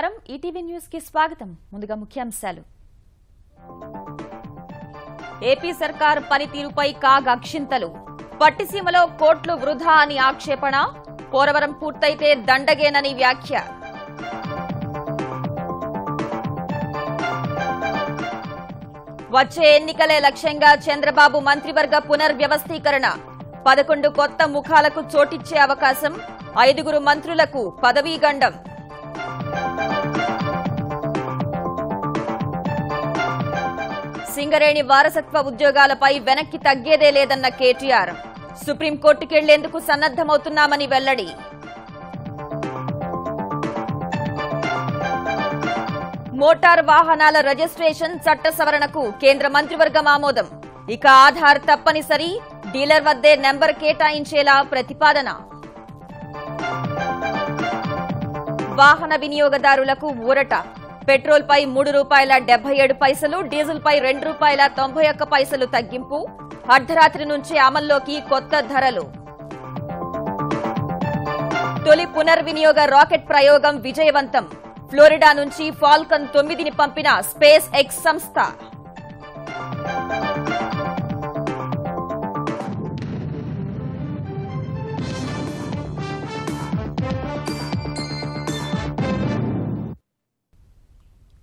నమస్కారం ETV news కి స్వాగతం ముందుగా ముఖ్యాంశాలు ఏపీ సర్కార్ పనితీరుపై కాగ్ అక్షింతలు పట్టిసీమలో కోట్లు వృధా అని ఆక్షేపణ పోలవరం పూర్తయితే దండగేనని వ్యాఖ్య వచ్చే ఎన్నికలే లక్ష్యంగా చంద్రబాబు మంత్రివర్గ పునర్వ్యవస్థీకరణ 11 కొత్త ముఖాలకు చోటిచ్చే అవకాశం 5 మంత్రులకు పదవీగండం సింగరేణి వారసత్వ ఉద్యోగాలపై వెనక్కి తగ్గేదే లేదన్న కేటీఆర్ సుప్రీంకోర్టుకెళ్లేందుకు సన్నద్దమవుతున్నామని వెల్లడి మోటార్ వాహనాల రిజిస్ట్రేషన్ చట్ట సవరణకు కేంద్ర మంత్రివర్గం ఆమోదం ఇక ఆధార్ తప్పనిసరి డీలర్ వద్దే నెంబర్ కేటాయించేలా ప్రతిపాదన వాహన వినియోగదారులకు ఊరట పెట్రోల్ పై ₹3.77 డీజిల్ పై ₹2.91 తగ్గింపు అర్ధరాత్రి నుంచి అమల్లోకి కొత్త ధరలు తొలి పునర్వినియోగ రాకెట్ ప్రయోగం విజయవంతం ఫ్లోరిడా నుంచి ఫాల్కన్ 9ని పంపిన స్పేస్ ఎక్స్ సంస్థ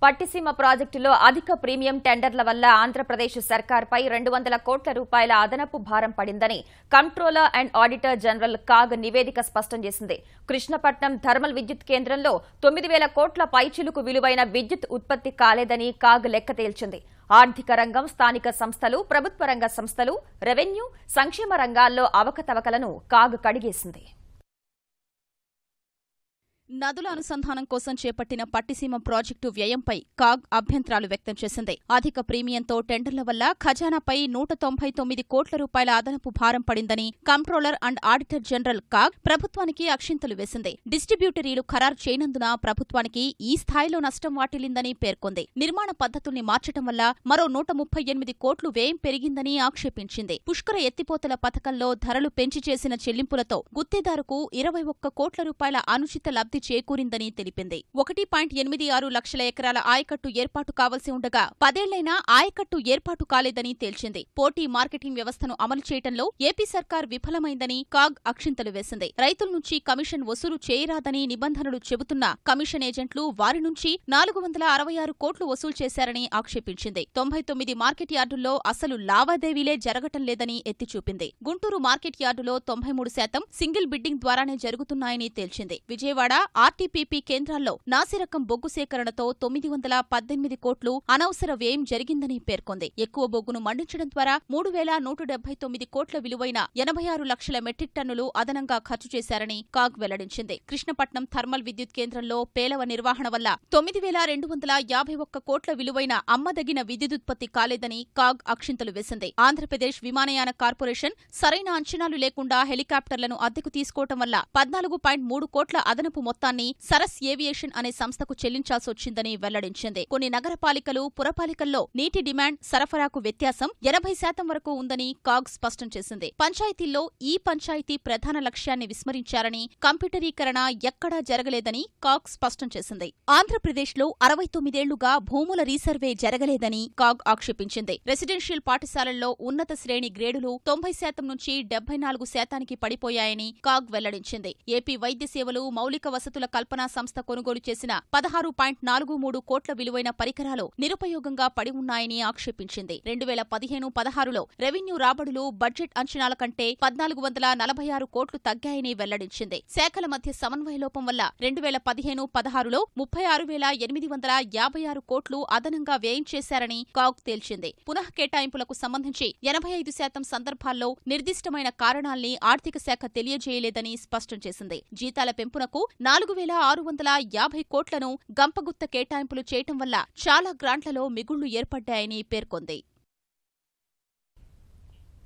పట్టిసీమ ప్రాజెక్టులో అధిక ప్రీమియం టెండర్ల వల్ల ఆంధ్రప్రదేశ్ సర్కార్పై 200 కోట్ల రూపాయల అదనపు భారం పడిందని controller and auditor general CAG నివేదిక స్పష్టం చేసింది. కృష్ణపట్నం థర్మల్ విద్యుత్ కేంద్రంలో 9,000 కోట్ల పైచిలుకు విలువైన విద్యుత్ ఉత్పత్తి కాలేదని కాగ్ లెక్క తేల్చింది. ఆర్థిక రంగం, స్థానిక సంస్థలు, ప్రభుత్వ రంగ సంస్థలు, రెవెన్యూ, సంక్షేమ రంగాల్లో అవకతవకలను కాగ్ కడిగేసింది. నదుల అనుసంధానం కోసం చేపట్టిన పట్టిసీమ ప్రాజెక్టు వ్యయంపై కాగ్ అభ్యంతరాలు వ్యక్తం చేసింది. అధిక ప్రీమియంతో టెండర్ల వల్ల ఖజానాపై 199 కోట్ల రూపాయల అదనపు భారం పడిందని controller and auditor general CAG ప్రభుత్వానికి అక్షింతలు వేసింది. డిస్ట్రిబ్యూటరీలు ఖరారు చేయనందున ప్రభుత్వానికి ఈ స్థాయిలో నష్టం వాటిల్లిందని పేర్కొంది. నిర్మాణ పద్ధతుల్ని మార్చడం వల్ల మరో 138 కోట్లు వ్యయం పెరిగిందని ఆక్షేపించింది. పుష్కర ఎత్తిపోతల పథకంలో ధరలు పెంచి చేసిన చెల్లింపులతో గుత్తేదారుకు 21 కోట్ల రూపాయల అనుచిత లబ్ధి చేకూరిందని తెలిపింది. 1.86 లక్షల ఎకరాల ఆయకట్టు ఏర్పాటు కావలసి ఉండగా 10 ఏళ్లైనా ఆయకట్టు ఏర్పాటు కాలేదని తేల్చింది. పోటీ మార్కెటింగ్ వ్యవస్థను అమలు చేయడంలో ఏపీ సర్కార్ విఫలమైందని కాగ్ అక్షింతలు వేసింది. రైతుల నుంచి కమిషన్ వసూలు చేయరాదని నిబంధనలు చెబుతున్నా కమిషన్ ఏజెంట్లు వారి నుంచి 466 కోట్లు వసూలు చేశారని ఆక్షేపించింది. 99 మార్కెట్ యార్డుల్లో అసలు లావాదేవీలే జరగటం లేదని ఎత్తిచూపింది. గుంటూరు మార్కెట్ యార్డులో 93% సింగిల్ బిడ్డింగ్ ద్వారానే జరుగుతున్నాయని తేల్చింది. విజయవాడ ఆర్టీపీపీ కేంద్రాల్లో నాసిరకం బొగ్గు సేకరణతో 918 కోట్లు అనవసర వ్యయం జరిగిందని పేర్కొంది. ఎక్కువ బొగ్గును మండించడం ద్వారా 3,179 కోట్ల విలువైన 86 లక్షల మెట్రిక్ టన్నులు అదనంగా ఖర్చు చేశారని కాగ్ వెల్లడించింది. కృష్ణపట్నం థర్మల్ విద్యుత్ కేంద్రంలో పేలవ నిర్వహణ వల్ల 9,251 కోట్ల విలువైన అమ్మదగిన విద్యుదుత్పత్తి కాలేదని కాగ్ అక్షింతలు వేసింది. ఆంధ్రప్రదేశ్ విమానయాన కార్పొరేషన్ సరైన అంచనాలు లేకుండా హెలికాప్టర్లను అద్దెకు తీసుకోవటం వల్ల 14.3 కోట్ల అదనపు మొత్తాన్ని సరస్ ఏవియేషన్ అనే సంస్థకు చెల్లించాల్సొచ్చిందని వెల్లడించింది. కొన్ని నగరపాలికలు, పురపాలికల్లో నీటి డిమాండ్, సరఫరాకు వ్యత్యాసం 80% వరకు ఉందని కాగ్ స్పష్టం చేసింది. పంచాయతీల్లో ఈ పంచాయతీ ప్రధాన లక్ష్యాన్ని విస్మరించారని, కంప్యూటరీకరణ ఎక్కడా జరగలేదని కాగ్ స్పష్టం చేసింది. ఆంధ్రప్రదేశ్లో 69 ఏళ్లుగా భూముల రీసర్వే జరగలేదని కాగ్ ఆక్షేపించింది. రెసిడెన్షియల్ పాఠశాలల్లో ఉన్నత శ్రేణి గ్రేడులు 90% నుంచి 74% పడిపోయాయని కాగ్ వెల్లడించింది. ఏపీ వైద్య సేవలు, మౌలిక వసతుల కల్పనా సంస్థ కొనుగోలు చేసిన 16.43 కోట్ల విలువైన పరికరాలు నిరుపయోగంగా పడి ఉన్నాయని ఆక్షేపించింది. 2015-16లో రెవెన్యూ రాబడులు బడ్జెట్ అంచనాల కంటే 1,446 కోట్లు తగ్గాయని వెల్లడించింది. శాఖల మధ్య సమన్వయలోపం వల్ల 2015-16లో 36,856 కోట్లు అదనంగా వ్యయం చేశారని కాగ్ తేల్చింది. పునః కేటాయింపులకు సంబంధించి 85% సందర్భాల్లో నిర్దిష్టమైన కారణాల్ని ఆర్థిక శాఖ తెలియజేయలేదని స్పష్టం చేసింది. జీతాల పెంపునకు 4,650 కోట్లను గంపగుత్త కేటాయింపులు చేయటం వల్ల చాలా గ్రాంట్లలో మిగుళ్లు ఏర్పడ్డాయని పేర్కొంది.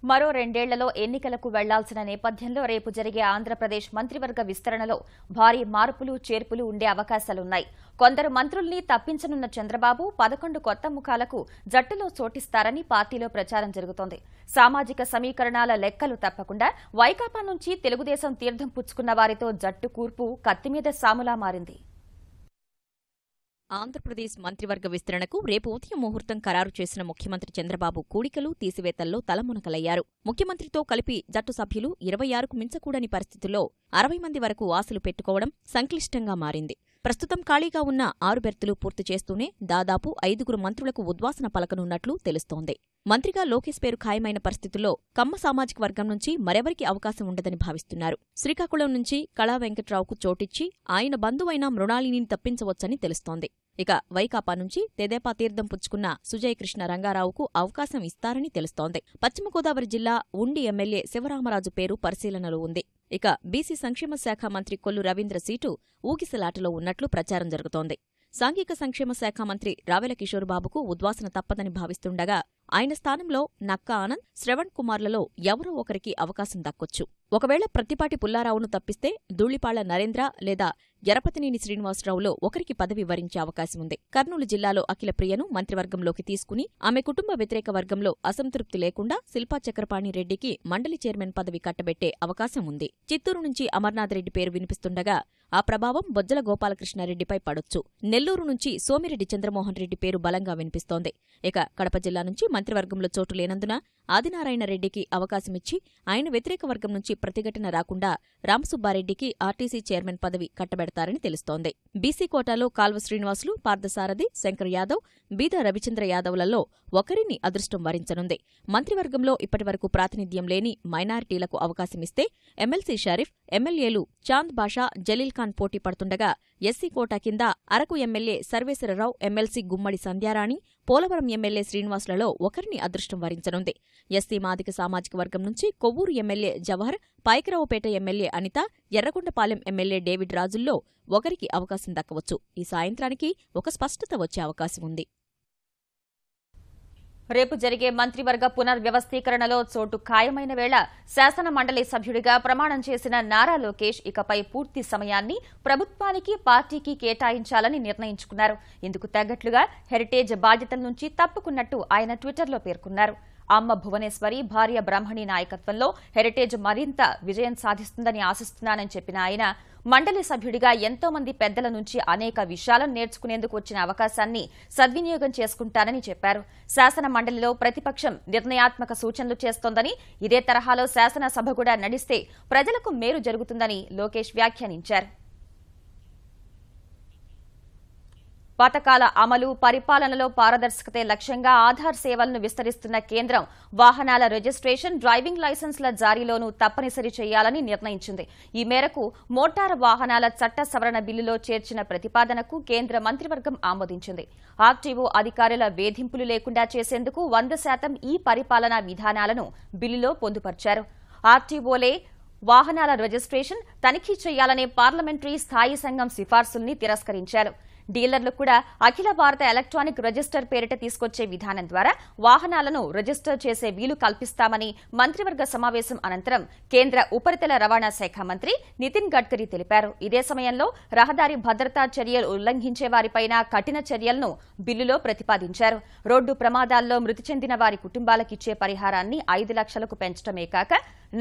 మరో 2 ఏళ్లలో ఎన్నికలకు వెళ్లాల్సిన నేపథ్యంలో రేపు జరిగే ఆంధ్రప్రదేశ్ మంత్రివర్గ విస్తరణలో భారీ మార్పులు, చేర్పులు ఉండే అవకాశాలున్నాయి. కొందరు మంత్రుల్ని తప్పించనున్న చంద్రబాబు 11 కొత్త ముఖాలకు జట్టులో చోటిస్తారని పార్టీలో ప్రచారం జరుగుతోంది. సామాజిక సమీకరణాల లెక్కలు తప్పకుండా వైకాపా నుంచి తెలుగుదేశం తీర్థం పుచ్చుకున్న వారితో జట్టు కూర్పు కత్తిమీద సాములా మారింది. ఆంధ్రప్రదేశ్ మంత్రివర్గ విస్తరణకు రేపు ఉదయం ముహూర్తం ఖరారు చేసిన ముఖ్యమంత్రి చంద్రబాబు కూడికలు తీసివేతల్లో తలమునకలయ్యారు. ముఖ్యమంత్రితో కలిపి జట్టు సభ్యులు 26కు మించకూడని పరిస్థితుల్లో 60 మంది వరకు ఆశలు పెట్టుకోవడం సంక్లిష్టంగా మారింది. ప్రస్తుతం ఖాళీగా ఉన్న 6 బెర్తులు పూర్తి చేస్తూనే దాదాపు 5గురు మంత్రులకు ఉద్వాసన పలకనున్నట్లు తెలుస్తోంది. మంత్రిగా లోకేష్ పేరు ఖాయమైన పరిస్థితుల్లో కమ్మ సామాజిక వర్గం నుంచి మరెవరికి అవకాశం ఉండదని భావిస్తున్నారు. శ్రీకాకుళం నుంచి కళా వెంకట్రావుకు చోటిచ్చి ఆయన బంధువైన మృణాలిని తప్పించవచ్చని తెలుస్తోంది. ఇక వైకాపా నుంచి తెదేపా తీర్థం పుచ్చుకున్న సుజయ్ కృష్ణ రంగారావుకు అవకాశం ఇస్తారని తెలుస్తోంది. పశ్చిమ గోదావరి జిల్లా ఉండి ఎమ్మెల్యే శివరామరాజు పేరు పరిశీలనలో ఉంది. ఇక బీసీ సంక్షేమ శాఖ మంత్రి కొల్లు రవీంద్ర సీటు ఊగిసలాటలో ఉన్నట్లు ప్రచారం జరుగుతోంది. సాంఘిక సంక్షేమ శాఖ మంత్రి రావెల కిషోర్ బాబుకు ఉద్వాసన తప్పదని భావిస్తుండగా ఆయన స్థానంలో నక్కా ఆనంద్, శ్రవణ్ కుమార్లలో ఎవరో ఒకరికి అవకాశం దక్కొచ్చు. ఒకవేళ ప్రత్తిపాటి పుల్లారావును తప్పిస్తే ధూళిపాళ్ల నరేంద్ర లేదా ఎరపతినేని శ్రీనివాసరావులో ఒకరికి పదవి వరించే అవకాశం ఉంది. కర్నూలు జిల్లాలో అఖిలప్రియను మంత్రివర్గంలోకి తీసుకుని ఆమె కుటుంబ వ్యతిరేక వర్గంలో అసంతృప్తి లేకుండా శిల్పా చక్రపాణి రెడ్డికి మండలి చైర్మన్ పదవి కట్టబెట్టే అవకాశం ఉంది. చిత్తూరు నుంచి అమర్నాథ్ రెడ్డి పేరు వినిపిస్తుండగా ఆ ప్రభావం బొజ్జల గోపాలకృష్ణారెడ్డిపై పడొచ్చు. నెల్లూరు నుంచి సోమిరెడ్డి చంద్రమోహన్ రెడ్డి పేరు బలంగా వినిపిస్తోంది. ఇక కడప జిల్లా నుంచి మంత్రివర్గంలో చోటు లేనందున ఆదినారాయణ రెడ్డికి అవకాశమిచ్చి ఆయన వ్యతిరేక వర్గం నుంచి ప్రతిఘటన రాకుండా రామసుబ్బారెడ్డికి ఆర్టీసీ చైర్మన్ పదవి కట్టబెడతారని తెలుస్తోంది. బీసీ కోటాలో కాల్వ శ్రీనివాసులు, పార్థసారథి, శంకర్ యాదవ్, బీదా రవిచంద్ర యాదవ్లలో ఒకరిని అదృష్టం వరించనుంది. మంత్రివర్గంలో ఇప్పటివరకు ప్రాతినిధ్యం లేని మైనారిటీలకు అవకాశమిస్తే ఎమ్మెల్సీ షరీఫ్, ఎమ్మెల్యేలు చాంద్ బాషా, జలీల్ ఖాన్ పోటీ పడుతుండగా ఎస్సీ కోటా కింద Araku MLA Sarveswara Rao, MLC Gummadi Sandhya Rani, Polavaram MLA శ్రీనివాసులలో ఒకరిని అదృష్టం వరించనుంది. ఎస్సీ మాదిక సామాజిక వర్గం నుంచి Kovvur MLA Jawahar, Payakaraopeta MLA Anitha, Yerragondapalem MLA David రాజుల్లో ఒకరికి అవకాశం దక్కవచ్చు. ఈ సాయంత్రానికి ఒక స్పష్టత వచ్చే అవకాశం ఉంది. రేపు జరిగే మంత్రివర్గ పునర్వ్యవస్థీకరణలో చోటు ఖాయమైన వేళ శాసన మండలి సభ్యుడిగా ప్రమాణం చేసిన నారా లోకేష్ ఇకపై పూర్తి సమయాన్ని ప్రభుత్వానికి, పార్టీకి కేటాయించాలని నిర్ణయించుకున్నారు. ఇందుకు తగ్గట్లుగా హెరిటేజ్ బాధ్యతల నుంచి తప్పుకున్నట్టు ఆయన ట్విట్టర్లో పేర్కొన్నారు. అమ్మ భువనేశ్వరి, భార్య బ్రహ్మణి నాయకత్వంలో హెరిటేజ్ మరింత విజయం సాధిస్తుందని ఆశిస్తున్నానని చెప్పిన ఆయన మండలి సభ్యుడిగా ఎంతో మంది పెద్దల నుంచి అనేక విషయాలను నేర్చుకునేందుకు వచ్చిన అవకాశాన్ని సద్వినియోగం చేసుకుంటానని చెప్పారు. శాసన మండలిలో ప్రతిపక్షం నిర్ణయాత్మక సూచనలు చేస్తోందని, ఇదే తరహాలో శాసనసభ కూడా నడిస్తే ప్రజలకు మేలు జరుగుతుందని లోకేష్ వ్యాఖ్యానించారు. పథకాల అమలు, పరిపాలనలో పారదర్శకతే లక్ష్యంగా ఆధార్ సేవలను విస్తరిస్తున్న కేంద్రం వాహనాల రిజిస్ట్రేషన్, డ్రైవింగ్ లైసెన్సుల జారీలోనూ తప్పనిసరి చేయాలని నిర్ణయించింది. ఈ మేరకు మోటారు వాహనాల చట్ట సవరణ బిల్లులో చేర్చిన ప్రతిపాదనకు కేంద్ర మంత్రివర్గం ఆమోదించింది. ఆర్టీఓ అధికారుల వేధింపులు లేకుండా చేసేందుకు 100% ఈ పరిపాలనా విధానాలను బిల్లులో పొందుపర్చారు. ఆర్టీఓలే వాహనాల రిజిస్ట్రేషన్ తనిఖీ చేయాలనే పార్లమెంటరీ స్థాయి సంఘం సిఫార్సుల్ని తిరస్కరించారు. డీలర్లు కూడా అఖిల భారత ఎలక్ట్రానిక్ రిజిస్టర్ పేరిట తీసుకొచ్చే విధానం ద్వారా వాహనాలను రిజిస్టర్ చేసే వీలు కల్పిస్తామని మంత్రివర్గ సమావేశం అనంతరం కేంద్ర ఉపరితల రవాణా శాఖ మంత్రి నితిన్ గడ్కరీ తెలిపారు. ఇదే సమయంలో రహదారి భద్రతా చర్యలు ఉల్లంఘించే వారిపైన కఠిన చర్యలను బిల్లులో ప్రతిపాదించారు. రోడ్డు ప్రమాదాల్లో మృతి చెందిన వారి కుటుంబాలకిచ్చే పరిహారాన్ని 5 లక్షలకు పెంచడమే కాక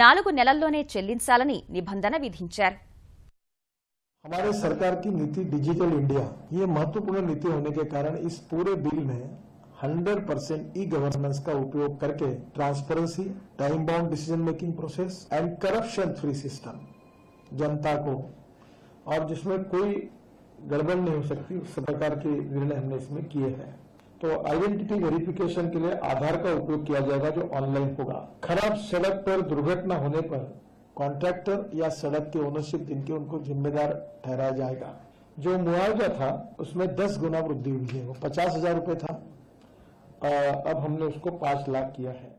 4 నెలల్లోనే చెల్లించాలని నిబంధన విధించారు. हमारे सरकार की नीति डिजिटल इंडिया, ये महत्वपूर्ण नीति होने के कारण इस पूरे बिल में 100% ई गवर्नेंस का उपयोग करके transparency, time bound decision making process and corruption free system जनता को, और जिसमें कोई गड़बड़ नहीं हो सकती, उस प्रकार के निर्णय हमने इसमें किए हैं. तो आइडेंटिटी वेरिफिकेशन के लिए आधार का उपयोग किया जाएगा जो ऑनलाइन होगा. खराब सड़क पर दुर्घटना होने पर कॉन्ट्रैक्टर या सड़क के ओनरशिप जिनके उनको जिम्मेदार ठहराया जाएगा. जो मुआवजा था उसमें 10 गुना वृद्धि हुई है. वो 50,000 रुपए था, अब हमने उसको 5 लाख किया है.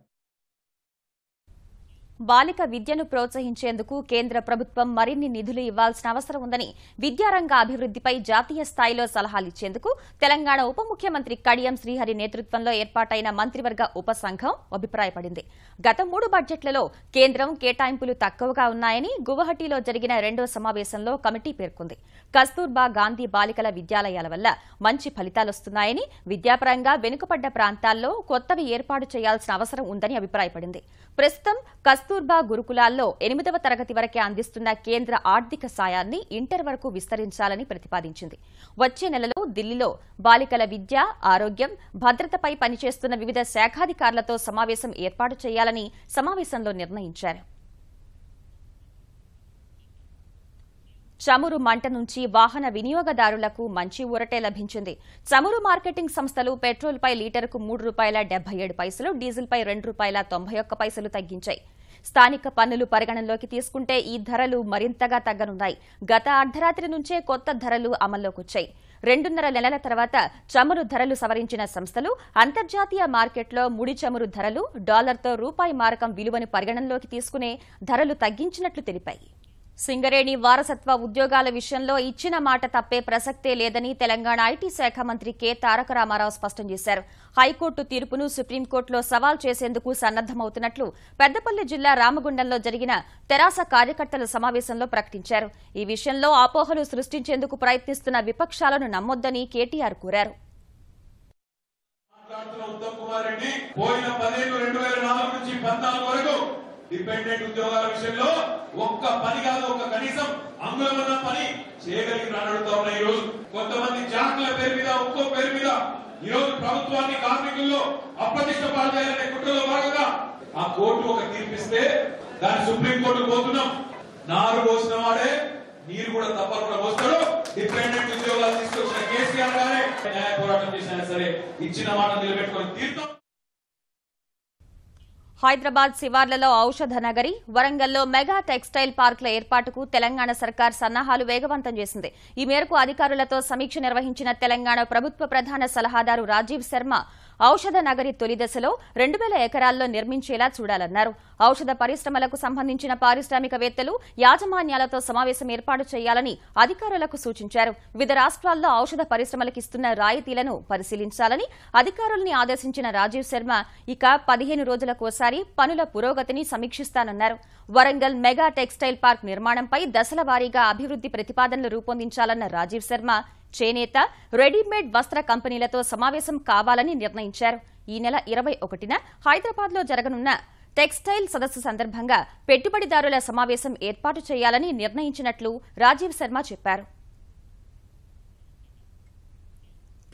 బాలిక విద్యను ప్రోత్సహించేందుకు కేంద్ర ప్రభుత్వం మరిన్ని నిధులు ఇవ్వాల్సిన అవసరం ఉందని, విద్యారంగ అభివృద్దిపై జాతీయ స్థాయిలో సలహాలిచ్చేందుకు తెలంగాణ ఉప ముఖ్యమంత్రి కడియం శ్రీహరి నేతృత్వంలో ఏర్పాటైన మంత్రివర్గ ఉపసంఘం అభిప్రాయపడింది. గత 3 బడ్జెట్లలో కేంద్రం కేటాయింపులు తక్కువగా ఉన్నాయని గువహటిలో జరిగిన 2వ సమావేశంలో కమిటీ పేర్కొంది. కస్తూర్బా గాంధీ బాలికల విద్యాలయాల వల్ల మంచి ఫలితాలొస్తున్నాయని, విద్యాపరంగా వెనుకబడ్డ ప్రాంతాల్లో కొత్తవి ఏర్పాటు చేయాల్సిన అవసరం ఉందని అభిప్రాయపడింది. ప్రస్తుతం కస్తూర్బా గురుకులాల్లో 8వ తరగతి వరకే అందిస్తున్న కేంద్ర ఆర్థిక సాయాన్ని ఇంటర్ వరకు విస్తరించాలని ప్రతిపాదించింది. వచ్చే నెలలో ఢిల్లీలో బాలికల విద్య, ఆరోగ్యం, భద్రతపై పనిచేస్తున్న వివిధ శాఖాధికారులతో సమావేశం ఏర్పాటు చేయాలని సమావేశంలో నిర్ణయించారు. చమురు మంట నుంచి వాహన వినియోగదారులకు మంచి ఊరటే లభించింది. చమురు మార్కెటింగ్ సంస్థలు పెట్రోల్పై లీటరుకు ₹3.77, డీజిల్పై ₹2.91 తగ్గించాయి. స్థానిక పన్నులు పరిగణనలోకి తీసుకుంటే ఈ ధరలు మరింతగా తగ్గనున్నాయి. గత అర్ధరాత్రి నుంచే కొత్త ధరలు అమల్లోకొచ్చాయి. 2.5 నెలల తర్వాత చమురు ధరలు సవరించిన సంస్థలు అంతర్జాతీయ మార్కెట్లో ముడి చమురు ధరలు డాలర్తో రూపాయి మారకం విలువను పరిగణనలోకి తీసుకునే ధరలు తగ్గించినట్లు తెలిపాయి. సింగరేణి వారసత్వ ఉద్యోగాల విషయంలో ఇచ్చిన మాట తప్పే ప్రసక్తే లేదని తెలంగాణ ఐటీ శాఖ మంత్రి కె తారక రామారావు స్పష్టం చేశారు. హైకోర్టు తీర్పును సుప్రీంకోర్టులో సవాల్ చేసేందుకు సన్నద్దమవుతున్నట్లు పెద్దపల్లి జిల్లా రామగుండంలో జరిగిన తెరాస కార్యకర్తల సమావేశంలో ప్రకటించారు. ఈ విషయంలో అపోహలు సృష్టించేందుకు ప్రయత్నిస్తున్న విపక్షాలను నమ్మొద్దని కేటీఆర్ కోరారు. డిపెండెంట్ ఉద్యోగాల విషయంలో ఒక్క పని కాదు, ఒక్క కనీసం అంగుళమన్న పని చేయగలిగి రానడుతా ఉన్నాయి. ఈ రోజు కొంతమంది జాకుల పేరు మీద, ఒక్కో పేరు మీద ఈ రోజు ప్రభుత్వాన్ని కార్మికుల్లో అప్రతిష్ట పాలు చేయాలనే కుట్రలో భాగంగా ఆ కోర్టు ఒక తీర్పిస్తే దాన్ని సుప్రీంకోర్టు పోతున్నాం. నారు పోసిన వాడే నీరు కూడా తప్పకుండా పోస్తాడు. డిపెండెంట్ ఉద్యోగాలు తీసుకొచ్చిన కేసీఆర్ గారే న్యాయ పోరాటం చేసినా సరే ఇచ్చిన మాట నిలబెట్టుకొని తీర్థం. హైదరాబాద్ శివార్లలో ఔషధ నగరి, వరంగల్లో మెగా టెక్స్టైల్ పార్కుల ఏర్పాటుకు తెలంగాణ సర్కార్ సన్నాహాలు వేగవంతం చేసింది. ఈ మేరకు అధికారులతో సమీక్ష నిర్వహించిన తెలంగాణ ప్రభుత్వ ప్రధాన సలహాదారు రాజీవ్ శర్మ ఔషధ నగరి తొలి దశలో 2000 ఎకరాల్లో నిర్మించేలా చూడాలన్నారు. ఔషధ పరిశ్రమలకు సంబంధించిన పారిశ్రామికవేత్తలు, యాజమాన్యాలతో సమావేశం ఏర్పాటు చేయాలని అధికారులకు సూచించారు. వివిధ రాష్ట్రాల్లో ఔషధ పరిశ్రమలకు ఇస్తున్న రాయితీలను పరిశీలించాలని అధికారుల్ని ఆదేశించిన రాజీవ్ శర్మ ఇక 15 రోజులకోసారి పనుల పురోగతిని సమీక్షిస్తానన్నారు. వరంగల్ మెగా టెక్స్టైల్ పార్క్ నిర్మాణంపై దశల వారీగా అభివృద్ది ప్రతిపాదనలు రూపొందించాలన్న రాజీవ్ శర్మ చేనేత, రెడీమేడ్ వస్త్ర కంపెనీలతో సమావేశం కావాలని నిర్ణయించారు. ఈ నెల 21న హైదరాబాద్లో జరగనున్న టెక్స్టైల్ సదస్సు సందర్భంగా పెట్టుబడిదారుల సమావేశం ఏర్పాటు చేయాలని నిర్ణయించినట్లు రాజీవ్ శర్మ చెప్పారు.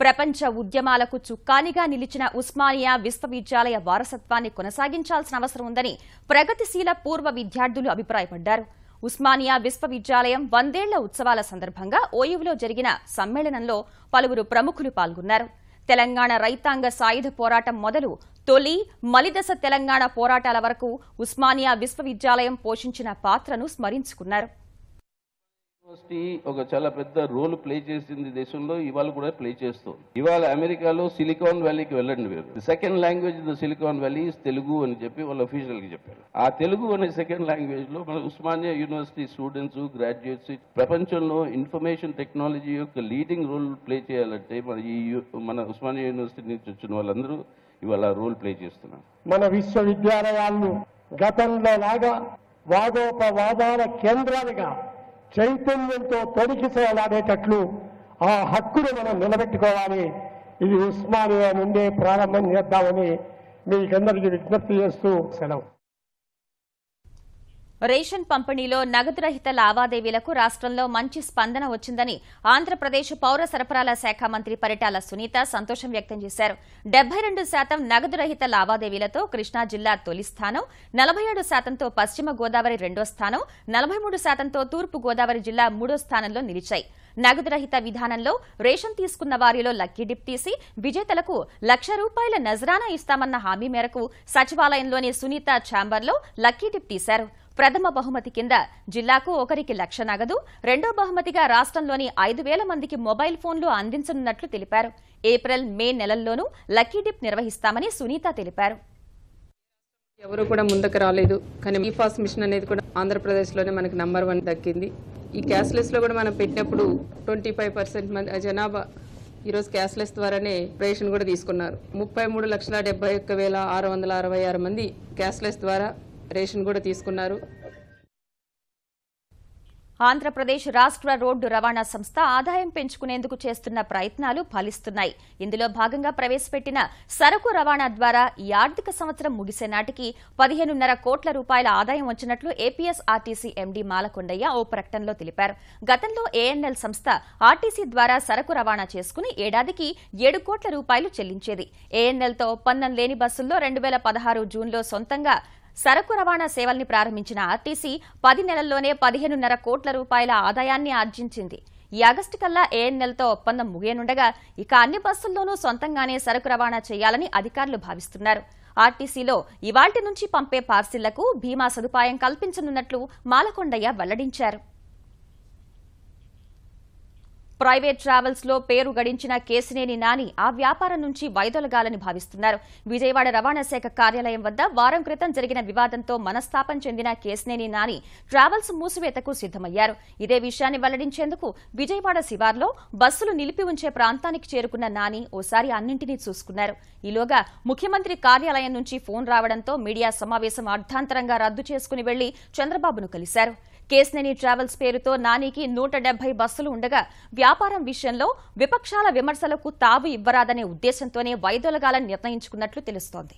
ప్రపంచ ఉద్యమాలకు చుక్కానిగా నిలిచిన ఉస్మానియా విశ్వవిద్యాలయ వారసత్వాన్ని కొనసాగించాల్సిన అవసరం ఉందని ప్రగతిశీల పూర్వ విద్యార్థులు అభిప్రాయపడ్డారు. ఉస్మానియా విశ్వవిద్యాలయం 100 ఏళ్ల ఉత్సవాల సందర్భంగా ఓయూలో జరిగిన సమ్మేళనంలో పలువురు ప్రముఖులు పాల్గొన్నారు. తెలంగాణ రైతాంగ సాయుధ పోరాటం మొదలు తొలి, మలిదశ తెలంగాణ పోరాటాల వరకు ఉస్మానియా విశ్వవిద్యాలయం పోషించిన పాత్రను స్మరించుకున్నారు. యూనివర్సిటీ ఒక చాలా పెద్ద రోల్ ప్లే చేసింది దేశంలో, ఇవాళ కూడా ప్లే చేస్తుంది. ఇవాళ అమెరికాలో సిలికాన్ వ్యాలీకి వెళ్ళండి మీరు, second language the silicon valley Telugu అని చెప్పి వాళ్ళు అఫీషియల్ గా చెప్పారు. ఆ తెలుగు అనే సెకండ్ లాంగ్వేజ్ లో మన ఉస్మానియా యూనివర్సిటీ స్టూడెంట్స్, గ్రాడ్యుయేట్స్ ప్రపంచంలో ఇన్ఫర్మేషన్ టెక్నాలజీ యొక్క లీడింగ్ రోల్ ప్లే చేయాలంటే మన ఉస్మానియా యూనివర్సిటీ నుంచి వచ్చిన వాళ్ళందరూ ఇవాళ రోల్ ప్లే చేస్తున్నారు. మన విశ్వవిద్యాలయాలను గతంలో లాగా వాదోపవాదాల కేంద్రాలుగా చైతన్యంతో తొడికిసలాడేటట్లు ఆ హక్కును మనం నిలబెట్టుకోవాలి. ఇది ఉస్మానియా నుండే ప్రారంభం చేద్దామని మీకందరికీ విజ్ఞప్తి చేస్తూ సెలవు. రేషన్ పంపిణీలో నగదు రహిత లావాదేవీలకు రాష్ట్రంలో మంచి స్పందన వచ్చిందని ఆంధ్రప్రదేశ్ పౌర సరఫరాల శాఖ మంత్రి పరిటాల సునీత సంతోషం వ్యక్తం చేశారు. 72% నగదు రహిత లావాదేవీలతో కృష్ణా జిల్లా తొలి స్థానం, 47%తో పశ్చిమ గోదావరి రెండో స్థానం, 43%తో తూర్పు గోదావరి జిల్లా మూడో స్థానంలో నిలిచాయి. నగదు రహిత విధానంలో రేషన్ తీసుకున్న వారిలో లక్కీ డిప్ తీసి విజేతలకు ₹1,00,000 నజరానా ఇస్తామన్న హామీ మేరకు సచివాలయంలోని సునీత ఛాంబర్లో లక్కీ డిప్ తీశారు. ప్రథమ బహుమతి కింద జిల్లాకు ఒకరికి 1,00,000 నగదు, రెండో బహుమతిగా రాష్ట్రంలోని 5,000 మందికి మొబైల్ ఫోన్లు అందించనున్నట్లు తెలిపారు. ఏప్రిల్, మే నెలల్లోనూ లక్కీ డిప్ నిర్వహిస్తామని సునీత తెలిపారు. ఎవరు కూడా ముందుకు రాలేదు, కానీ ఈ ఫాస్ట్ మిషన్ అనేది కూడా ఆంధ్రప్రదేశ్లోనే మనకి నంబర్ 1 దక్కింది. ఈ క్యాష్లెస్ లో కూడా మనం పెట్టినప్పుడు 25% మంది జనాభా ఈరోజు క్యాష్లెస్ ద్వారానే రేషన్ కూడా తీసుకున్నారు. 33,71,666 మంది క్యాష్లెస్ ద్వారా రేషన్ కూడా తీసుకున్నారు. ఆంధ్రప్రదేశ్ రాష్ట్ర రోడ్డు రవాణా సంస్థ ఆదాయం పెంచుకునేందుకు చేస్తున్న ప్రయత్నాలు ఫలిస్తున్నాయి. ఇందులో భాగంగా ప్రవేశపెట్టిన సరకు రవాణా ద్వారా ఈ ఆర్థిక సంవత్సరం ముగిసే నాటికి 15.5 కోట్ల రూపాయల ఆదాయం వచ్చినట్లు ఏపీఎస్ఆర్టీసీ ఎండీ మాలకొండయ్య ఓ ప్రకటనలో తెలిపారు. గతంలో ఏఎన్ఎల్ సంస్థ ఆర్టీసీ ద్వారా సరకు రవాణా చేసుకుని ఏడాదికి 7 కోట్ల రూపాయలు చెల్లించేది. ఏఎన్ఎల్తో ఒప్పందం లేని బస్సుల్లో 2016 జూన్లో సొంతంగా సరకు రవాణా సేవల్ని ప్రారంభించిన ఆర్టీసీ 10 నెలల్లోనే 15.5 కోట్ల రూపాయల ఆదాయాన్ని ఆర్జించింది. ఈ ఆగస్టు కల్లా ఏఎన్ఎల్తో ఒప్పందం ముగియనుండగా ఇక అన్ని బస్సుల్లోనూ సొంతంగానే సరకు రవాణా చేయాలని అధికారులు భావిస్తున్నారు. ఆర్టీసీలో ఇవాల్టి నుంచి పంపే పార్సిళ్లకు బీమా సదుపాయం కల్పించనున్నట్లు మాలకొండయ్య వెల్లడించారు. ప్రైవేట్ ట్రావెల్స్ లో పేరు గడించిన కేశినేని నాని ఆ వ్యాపారం నుంచి వైదొలగాలని భావిస్తున్నారు. విజయవాడ రవాణా శాఖ కార్యాలయం వద్ద వారం క్రితం జరిగిన వివాదంతో మనస్తాపం చెందిన కేశినేని నాని ట్రావెల్స్ మూసివేతకు సిద్దమయ్యారు. ఇదే విషయాన్ని వెల్లడించేందుకు విజయవాడ శివార్లో బస్సులు నిలిపి ఉంచే ప్రాంతానికి చేరుకున్న నాని ఓసారి అన్నింటినీ చూసుకున్నారు. ఈలోగా ముఖ్యమంత్రి కార్యాలయం నుంచి ఫోన్ రావడంతో మీడియా సమావేశం అర్ధాంతరంగా రద్దు చేసుకుని వెళ్లి చంద్రబాబును కలిశారు. కేశినేని ట్రావెల్స్ పేరుతో నానికి 170 బస్సులు ఉండగా వ్యాపారం విషయంలో విపక్షాల విమర్శలకు తావు ఇవ్వరాదనే ఉద్దేశంతోనే వైదొలగాలని నిర్ణయించుకున్నట్లు తెలుస్తోంది.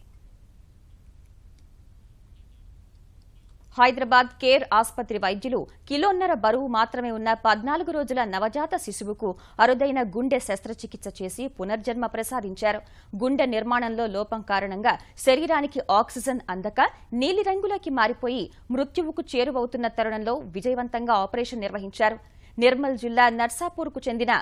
హైదరాబాద్ కేర్ ఆసుపత్రి వైద్యులు 1.5 కిలో బరువు మాత్రమే ఉన్న 14 రోజుల నవజాత శిశువుకు అరుదైన గుండె శస్త్రచికిత్స చేసి పునర్జన్మ ప్రసాదించారు. గుండె నిర్మాణంలో లోపం కారణంగా శరీరానికి ఆక్సిజన్ అందక నీలిరంగులోకి మారిపోయి మృత్యువుకు చేరువవుతున్న తరుణంలో విజయవంతంగా ఆపరేషన్ నిర్వహించారు. నిర్మల్ జిల్లా నర్సాపూర్కు చెందిన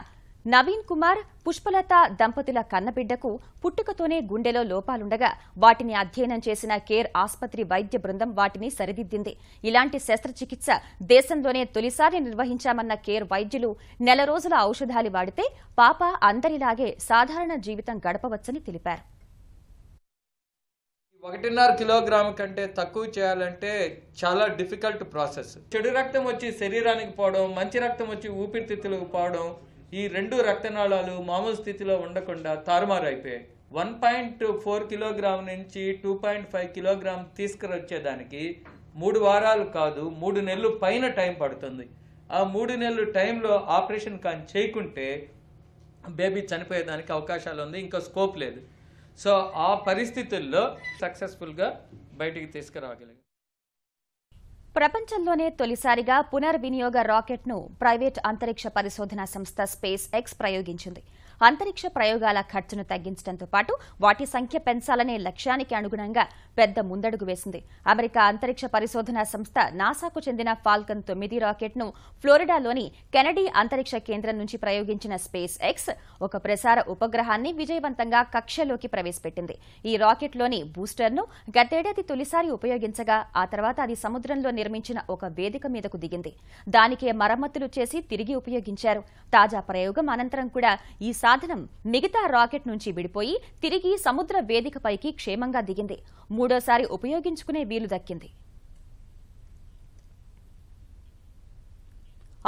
నవీన్ కుమార్, పుష్పలత దంపతుల కన్నబిడ్డకు పుట్టుకతోనే గుండెలో లోపాలుండగా వాటిని అధ్యయనం చేసిన కేర్ ఆసుపత్రి వైద్య బృందం వాటిని సరిదిద్దింది. ఇలాంటి శస్త్రచికిత్స దేశంలోనే తొలిసారి నిర్వహించామన్న కేర్ వైద్యులు 1 నెల రోజుల ఔషధాలు వాడితే పాప అందరిలాగే సాధారణ జీవితం గడపవచ్చని తెలిపారు. 1.5 కిలోగ్రామ్ కంటే తక్కువ చేయాలంటే చాలా డిఫికల్ట్ ప్రాసెస్. చెడు రక్తం వచ్చి శరీరానికి పోవడం, మంచి రక్తం వచ్చి ఊపిరితిత్తులకు పోవడం, ఈ 2 రక్తనాళాలు మామూలు స్థితిలో ఉండకుండా తారుమారు అయిపోయాయి. 1.4 కిలోగ్రామ్ నుంచి 2.5 కిలోగ్రామ్ తీసుకురొచ్చేదానికి 3 వారాలు కాదు 3 నెలలు పైన టైం పడుతుంది. ఆ 3 నెలలు టైంలో ఆపరేషన్ కానీ చేయకుంటే బేబీ చనిపోయేదానికి అవకాశాలు ఉంది, ఇంకా స్కోప్ లేదు. సో ఆ పరిస్థితుల్లో సక్సెస్ఫుల్గా బయటికి తీసుకురాగలిగాం. ప్రపంచంలోనే తొలిసారిగా పునర్వినియోగ రాకెట్ను ప్రైవేట్ అంతరిక్ష పరిశోధనా సంస్థ స్పేస్ ఎక్స్ ప్రయోగించింది. అంతరిక్ష ప్రయోగాల ఖర్చును తగ్గించడంతో పాటు వాటి సంఖ్య పెంచాలనే లక్ష్యానికి అనుగుణంగా పెద్ద ముందడుగు వేసింది. అమెరికా అంతరిక్ష పరిశోధనా సంస్థ నాసాకు చెందిన ఫాల్కన్ 9 రాకెట్ను ఫ్లోరిడాలోని కెనడీ అంతరిక్ష కేంద్రం నుంచి ప్రయోగించిన స్పేస్ ఎక్స్ ఒక ప్రసార ఉపగ్రహాన్ని విజయవంతంగా కక్షలోకి ప్రవేశపెట్టింది. ఈ రాకెట్లోని బూస్టర్ను గతేడాది తొలిసారి ఉపయోగించగా ఆ తర్వాత అది సముద్రంలో నిర్మించిన ఒక వేదిక మీదకు దిగింది. దానికే మరమ్మతులు చేసి తిరిగి ఉపయోగించారు. తాజా ప్రయోగం అనంతరం కూడా ఈ సాధనం మిగతా రాకెట్ నుంచి విడిపోయి తిరిగి సముద్ర వేదికపైకి క్షేమంగా దిగింది. మూడోసారి ఉపయోగించుకునే వీలు దక్కింది.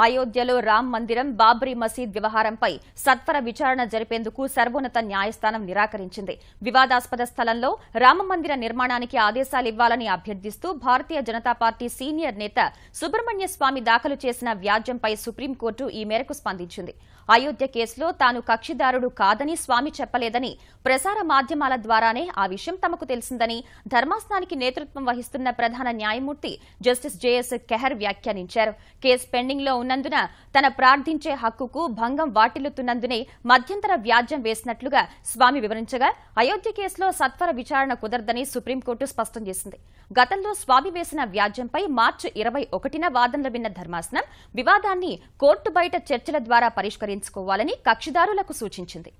అయోధ్యలో రామ్ మందిరం, బాబ్రీ మసీద్ వ్యవహారంపై సత్వర విచారణ జరిపేందుకు సర్వోన్నత న్యాయస్థానం నిరాకరించింది. వివాదాస్పద స్థలంలో రామమందిర నిర్మాణానికి ఆదేశాలివ్వాలని అభ్యర్థిస్తూ భారతీయ జనతా పార్టీ సీనియర్ నేత సుబ్రహ్మణ్య స్వామి దాఖలు చేసిన వ్యాజ్యంపై సుప్రీంకోర్టు ఈ మేరకు స్పందించింది. అయోధ్య కేసులో తాను కక్షిదారుడు కాదని స్వామి చెప్పలేదని, ప్రసార మాధ్యమాల ద్వారానే ఆ విషయం తమకు తెలిసిందని ధర్మాసనానికి నేతృత్వం వహిస్తున్న ప్రధాన న్యాయమూర్తి జస్టిస్ జేఎస్ కెహర్ వ్యాఖ్యానించారు. కేసు పెండింగ్లో ఉన్నందున తన ప్రార్థించే హక్కుకు భంగం వాటిల్లుతున్నందునే మధ్యంతర వ్యాజ్యం వేసినట్లుగా స్వామి వివరించగా, అయోధ్య కేసులో సత్వర విచారణ కుదరదని సుప్రీంకోర్టు స్పష్టం చేసింది. గతంలో స్వామి వేసిన వ్యాజ్యంపై మార్చి 21న వాదనలు విన్న ధర్మాసనం వివాదాన్ని కోర్టు బయట చర్చల ద్వారా పరిష్కరించుకోవాలని కక్షిదారులకు సూచించింది.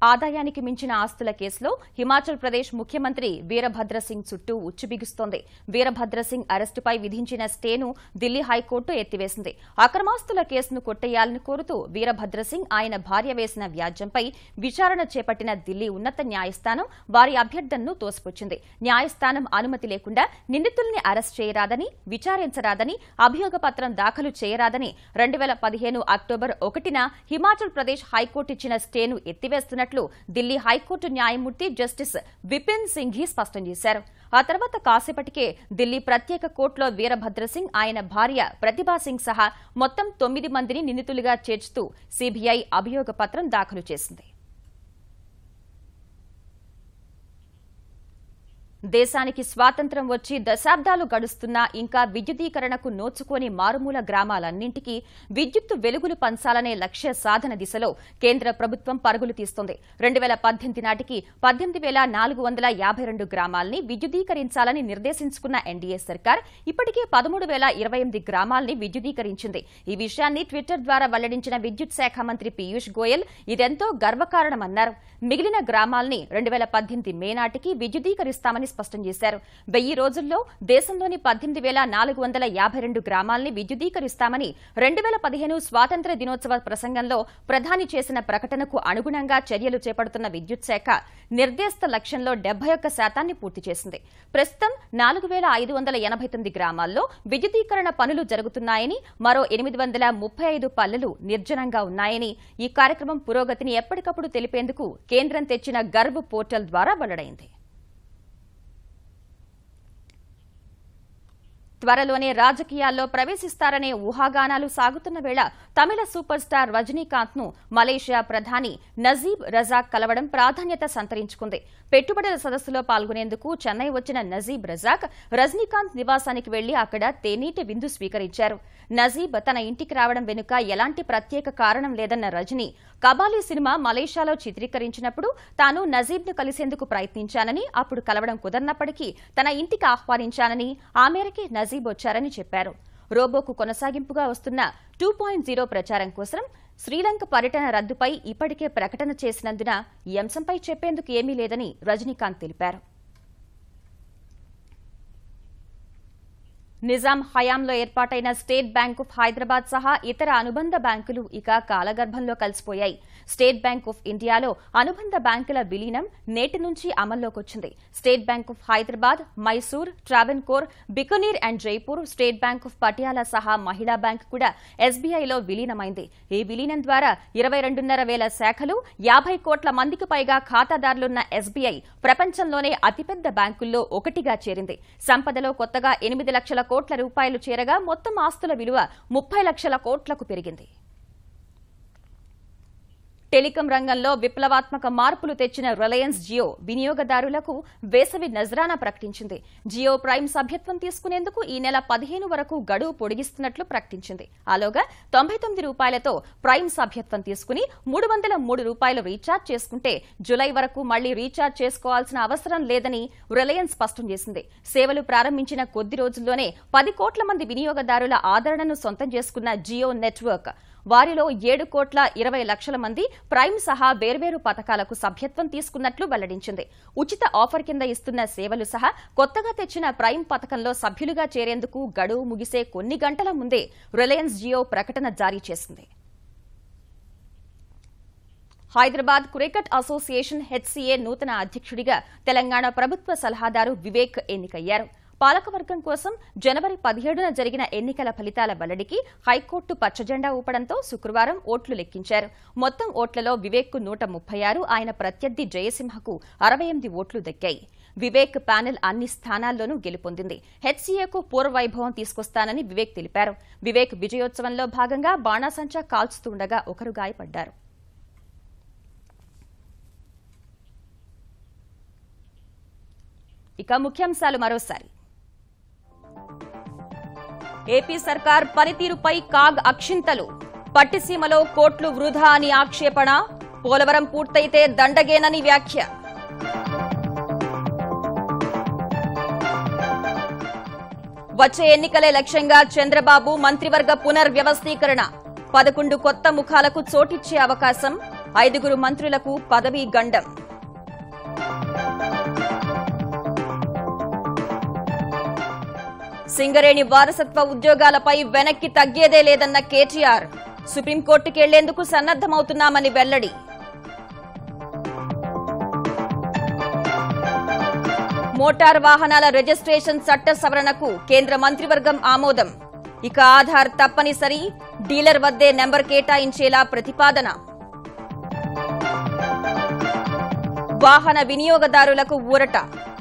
ఆదాయానికి మించిన ఆస్తుల కేసులో హిమాచల్ ప్రదేశ్ ముఖ్యమంత్రి వీరభద్రసింగ్ చుట్టూ ఉచ్చుబిగుస్తోంది. వీరభద్రసింగ్ అరెస్టుపై విధించిన స్టేను ఢిల్లీ హైకోర్టు ఎత్తివేసింది. అక్రమాస్తుల కేసును కొట్టేయాలని కోరుతూ వీరభద్రసింగ్, ఆయన భార్య వేసిన వ్యాజ్యంపై విచారణ చేపట్టిన ఢిల్లీ ఉన్నత న్యాయస్థానం వారి అభ్యర్థనను తోసిపుచ్చింది. న్యాయస్థానం అనుమతి లేకుండా నిందితుల్ని అరెస్ట్ చేయరాదని, విచారించరాదని, అభియోగ పత్రం దాఖలు చేయరాదని 2015 అక్టోబర్ 1న హిమాచల్ ప్రదేశ్ హైకోర్టు ఇచ్చిన స్టేను ఎత్తివేస్తున్నట్లు చేస్తున్నట్లు ఢిల్లీ హైకోర్టు న్యాయమూర్తి జస్టిస్ విపిన్ సింఘీ స్పష్టం చేశారు. ఆ తర్వాత కాసేపటికే ఢిల్లీ ప్రత్యేక కోర్టులో వీరభద్రసింగ్, ఆయన భార్య ప్రతిభాసింగ్ సహా మొత్తం 9 మందిని నిందితులుగా చేర్చుతూ సీబీఐ అభియోగ పత్రం దాఖలు చేసింది. దేశానికి స్వాతంత్ర్యం వచ్చి దశాబ్దాలు గడుస్తున్నా ఇంకా విద్యుదీకరణకు నోచుకోని మారుమూల గ్రామాలన్నింటికీ విద్యుత్తు వెలుగులు పంచాలనే లక్ష్య సాధన దిశలో కేంద్ర ప్రభుత్వం పరుగులు తీస్తోంది. 2018 నాటికి 18,452 గ్రామాల్ని విద్యుదీకరించాలని నిర్దేశించుకున్న ఎన్డీఏ సర్కార్ ఇప్పటికే 13,028 గ్రామాల్ని విద్యుదీకరించింది. ఈ విషయాన్ని ట్విట్టర్ ద్వారా వెల్లడించిన విద్యుత్ శాఖ మంత్రి పీయూష్ గోయల్ ఇదెంతో గర్వకారణమన్నారు. మిగిలిన గ్రామాల్ని 2018 మే నాటికి విద్యుదీకరిస్తామని స్పష్టం చేశారు. 1000 రోజుల్లో దేశంలోని 18,452 గ్రామాల్ని విద్యుదీకరిస్తామని 2015 స్వాతంత్ర్య దినోత్సవ ప్రసంగంలో ప్రధాని చేసిన ప్రకటనకు అనుగుణంగా చర్యలు చేపడుతున్న విద్యుత్ శాఖ నిర్దేశిత లక్ష్యంలో 71% పూర్తి చేసింది. ప్రస్తుతం 4,589 గ్రామాల్లో విద్యుదీకరణ పనులు జరుగుతున్నాయని, మరో 835 పల్లెలు నిర్జనంగా ఉన్నాయని ఈ కార్యక్రమం పురోగతిని ఎప్పటికప్పుడు తెలిపేందుకు కేంద్రం తెచ్చిన గర్వ్ పోర్టల్ ద్వారా వెల్లడైంది. త్వరలోనే రాజకీయాల్లో ప్రవేశిస్తారనే ఊహాగానాలు సాగుతున్న వేళ తమిళ సూపర్ స్టార్ రజనీకాంత్ ను మలేషియా ప్రధాని నజీబ్ రజాక్ కలవడం ప్రాధాన్యత సంతరించుకుంది. పెట్టుబడుల సదస్సులో పాల్గొనేందుకు చెన్నై వచ్చిన నజీబ్ రజాక్ రజనీకాంత్ నివాసానికి వెళ్లి అక్కడ తేనీటి విందు స్వీకరించారు. నజీబ్ తన ఇంటికి రావడం వెనుక ఎలాంటి ప్రత్యేక కారణం లేదన్న రజనీ, కబాలీ సినిమా మలేషియాలో చిత్రీకరించినప్పుడు తాను నజీబ్ ను కలిసేందుకు ప్రయత్నించానని, అప్పుడు కలవడం కుదరనప్పటికీ తన ఇంటికి ఆహ్వానించానని, ఆ మేరకే నజీబ్ వచ్చారని చెప్పారు. రోబోకు కొనసాగింపుగా వస్తున్న 2.0 ప్రచారం కోసం శ్రీలంక పర్యటన రద్దుపై ఇప్పటికే ప్రకటన చేసినందున ఈ అంశంపై చెప్పేందుకు ఏమీ లేదని రజనీకాంత్ తెలిపారు. నిజాం హయాంలో ఏర్పాటైన స్టేట్ బ్యాంక్ ఆఫ్ హైదరాబాద్ సహా ఇతర అనుబంధ బ్యాంకులు ఇక కాలగర్భంలో కలిసిపోయాయి. స్టేట్ బ్యాంక్ ఆఫ్ ఇండియాలో అనుబంధ బ్యాంకుల విలీనం నేటి నుంచి అమల్లోకొచ్చింది. State Bank of Hyderabad, Mysore, Travancore, Bikaner and Jaipur, State Bank of Patiala సహా మహిళా బ్యాంక్ కూడా ఎస్బీఐలో విలీనమైంది. ఈ విలీనం ద్వారా 22,500 శాఖలు, 50 కోట్ల మందికి పైగా ఖాతాదారులున్న ఎస్బీఐ ప్రపంచంలోనే అతిపెద్ద బ్యాంకుల్లో ఒకటిగా చేరింది. సంపదలో కొత్తగా 8 లక్షల కోట్ల రూపాయలు చేరగా మొత్తం ఆస్తుల విలువ 30 లక్షల కోట్లకు పెరిగింది. టెలికాం రంగంలో విప్లవాత్మక మార్పులు తెచ్చిన రిలయన్స్ జియో వినియోగదారులకు వేసవి నజరానా ప్రకటించింది. జియో ప్రైమ్ సభ్యత్వం తీసుకునేందుకు ఈ నెల 15 వరకు గడువు పొడిగిస్తున్నట్లు ప్రకటించింది. ఆలోగా 99 రూపాయలతో ప్రైమ్ సభ్యత్వం తీసుకుని 303 రూపాయలు రీఛార్జ్ చేసుకుంటే జులై వరకు మళ్లీ రీఛార్జ్ చేసుకోవాల్సిన అవసరం లేదని రిలయన్స్ స్పష్టం చేసింది. సేవలు ప్రారంభించిన కొద్ది రోజుల్లోనే 10 కోట్ల మంది వినియోగదారుల ఆదరణను సొంతం చేసుకున్న జియో నెట్వర్క్ వారిలో 7,20,00,000 మంది ప్రైమ్ సహా వేర్వేరు పథకాలకు సభ్యత్వం తీసుకున్నట్లు వెల్లడించింది. ఉచిత ఆఫర్ కింద ఇస్తున్న సేవలు సహా కొత్తగా తెచ్చిన ప్రైమ్ పథకంలో సభ్యులుగా చేరేందుకు గడువు ముగిసే కొన్ని గంటల ముందే రిలయన్స్ జియో ప్రకటన జారీ చేసింది. హైదరాబాద్ క్రికెట్ అసోసియేషన్ హెచ్సీఏ నూతన అధ్యక్షుడిగా తెలంగాణ ప్రభుత్వ సలహాదారు వివేక్ ఎన్నికయ్యారు. పాలకవర్గం కోసం జనవరి 17న జరిగిన ఎన్నికల ఫలితాల వెల్లడికి హైకోర్టు పచ్చజెండా ఊపడంతో శుక్రవారం ఓట్లు లెక్కించారు. మొత్తం ఓట్లలో వివేక్కు 136, ఆయన ప్రత్యర్థి జయసింహకు 68 ఓట్లు దక్కాయి. వివేక్ ప్యానెల్ అన్ని స్థానాల్లోనూ గెలుపొందింది. హెచ్సీఏకు పూర్వవైభవం తీసుకొస్తానని వివేక్ తెలిపారు. వివేక్ విజయోత్సవంలో భాగంగా బాణాసంచా కాల్చుతుండగా ఒకరు గాయపడ్డారు. ఇక ముఖ్యాంశాలు మరోసారి. ఏపీ సర్కార్ పనితీరుపై కాగ్ అక్షింతలు, పట్టిసీమలో కోట్లు వృధా అని ఆక్షేపణ, పోలవరం పూర్తయితే దండగేనని వ్యాఖ్య. వచ్చే ఎన్నికలే లక్ష్యంగా చంద్రబాబు మంత్రివర్గ పునర్వ్యవస్థీకరణ, 11 కొత్త ముఖాలకు చోటిచ్చే అవకాశం, 5 మంత్రులకు పదవీ గండం. సింగరేణి వారసత్వ ఉద్యోగాలపై వెనక్కి తగ్గేదే లేదన్న కేటీఆర్, సుప్రీంకోర్టుకెళ్లేందుకు సన్నద్దమవుతున్నామని వెల్లడి. మోటార్ వాహనాల రిజిస్ట్రేషన్ చట్ట సవరణకు కేంద్ర మంత్రివర్గం ఆమోదం, ఇక ఆధార్ తప్పనిసరి, డీలర్ వద్దే నెంబర్ కేటాయించేలా ప్రతిపాదన. వాహన వినియోగదారులకు ఊరట.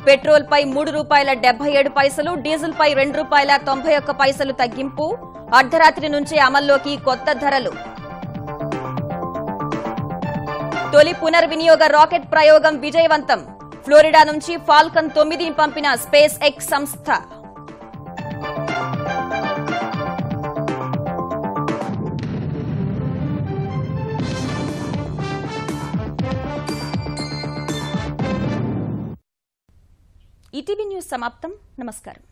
పెట్రోల్పై ₹3.77, డీజిల్పై ₹2.91 తగ్గింపు. అర్ధరాత్రి నుంచే అమల్లోకి కొత్త ధరలు. తొలి పునర్వినియోగ రాకెట్ ప్రయోగం విజయవంతం. ఫ్లోరిడా నుంచి ఫాల్కన్ 9ని పంపిన స్పేస్ ఎక్స్ సంస్థ. ఈటీవీ న్యూస్ సమాప్తం. నమస్కారం.